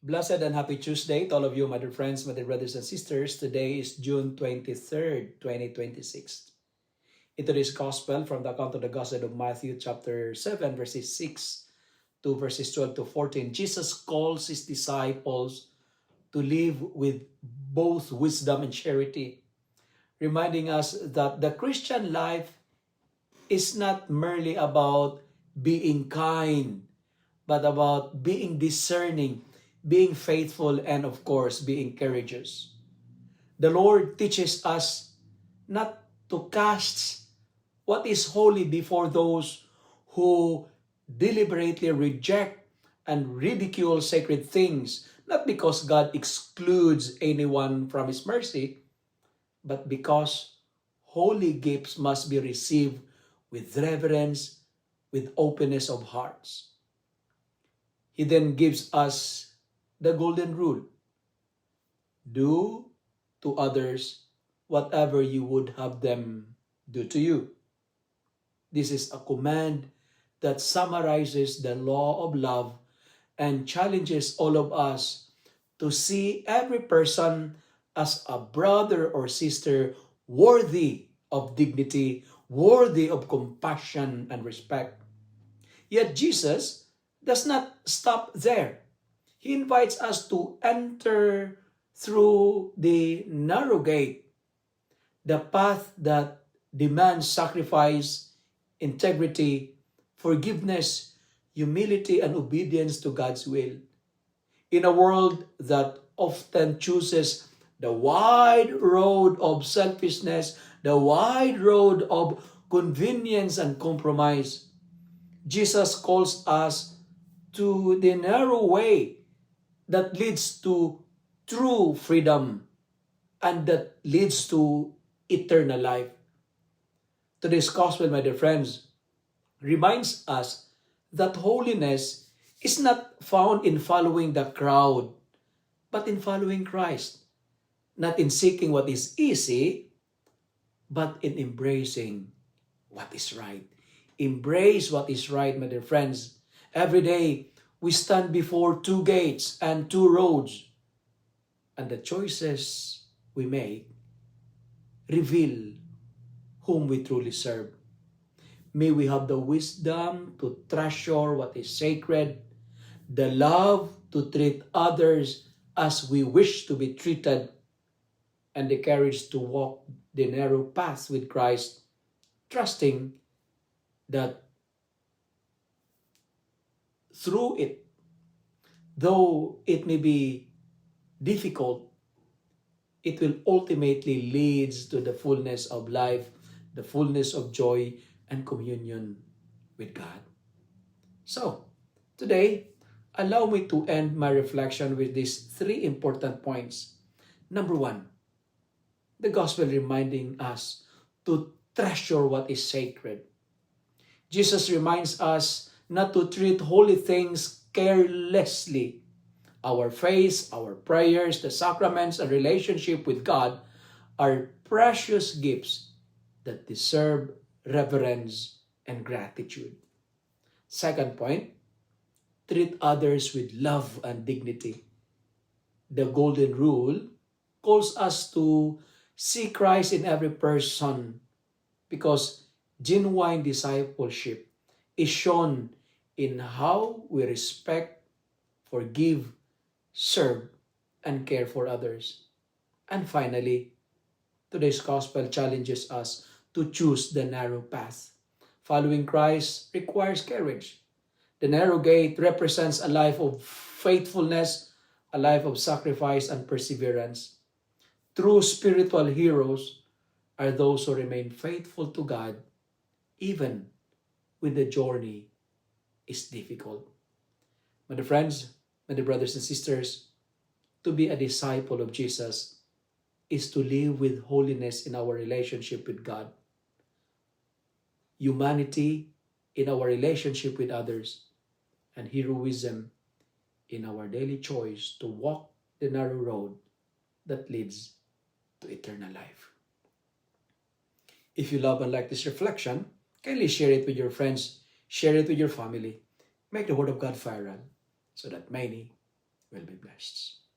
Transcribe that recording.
Blessed and happy Tuesday to all of you, my dear friends, my dear brothers and sisters. Today is June 23rd, 2026. In today's Gospel, from the account of the Gospel of Matthew, chapter 7, verses 6 to verses 12 to 14, Jesus calls his disciples to live with both wisdom and charity, reminding us that the Christian life is not merely about being kind, but about being discerning, being faithful, and of course, being courageous. The Lord teaches us not to cast what is holy before those who deliberately reject and ridicule sacred things, not because God excludes anyone from His mercy, but because holy gifts must be received with reverence, with openness of hearts. He then gives us the golden rule: do to others whatever you would have them do to you. This is a command that summarizes the law of love and challenges all of us to see every person as a brother or sister worthy of dignity, worthy of compassion and respect. Yet Jesus does not stop there. He invites us to enter through the narrow gate, the path that demands sacrifice, integrity, forgiveness, humility, and obedience to God's will. In a world that often chooses the wide road of selfishness, the wide road of convenience and compromise, Jesus calls us to the narrow way that leads to true freedom and that leads to eternal life. Today's gospel, my dear friends, reminds us that holiness is not found in following the crowd, but in following Christ. Not in seeking what is easy, but in embracing what is right. Embrace what is right, my dear friends. Every day, we stand before two gates and two roads, and the choices we make reveal whom we truly serve. May we have the wisdom to treasure what is sacred, the love to treat others as we wish to be treated, and the courage to walk the narrow path with Christ, trusting that through it, though it may be difficult, it will ultimately lead to the fullness of life, the fullness of joy, and communion with God. So, today, allow me to end my reflection with these three important points. Number one, the gospel reminding us to treasure what is sacred. Jesus reminds us not to treat holy things carelessly. Our faith, our prayers, the sacraments, and relationship with God are precious gifts that deserve reverence and gratitude. Second point, treat others with love and dignity. The golden rule calls us to see Christ in every person because genuine discipleship is shown in how we respect, forgive, serve, and care for others. And finally, today's gospel challenges us to choose the narrow path. Following Christ requires courage. The narrow gate represents a life of faithfulness, a life of sacrifice and perseverance. True spiritual heroes are those who remain faithful to God even when the journey is difficult. My dear friends, my dear brothers and sisters, to be a disciple of Jesus is to live with holiness in our relationship with God, humanity in our relationship with others, and heroism in our daily choice to walk the narrow road that leads to eternal life. If you love and like this reflection, kindly share it with your friends, share it with your family. Make the Word of God viral so that many will be blessed.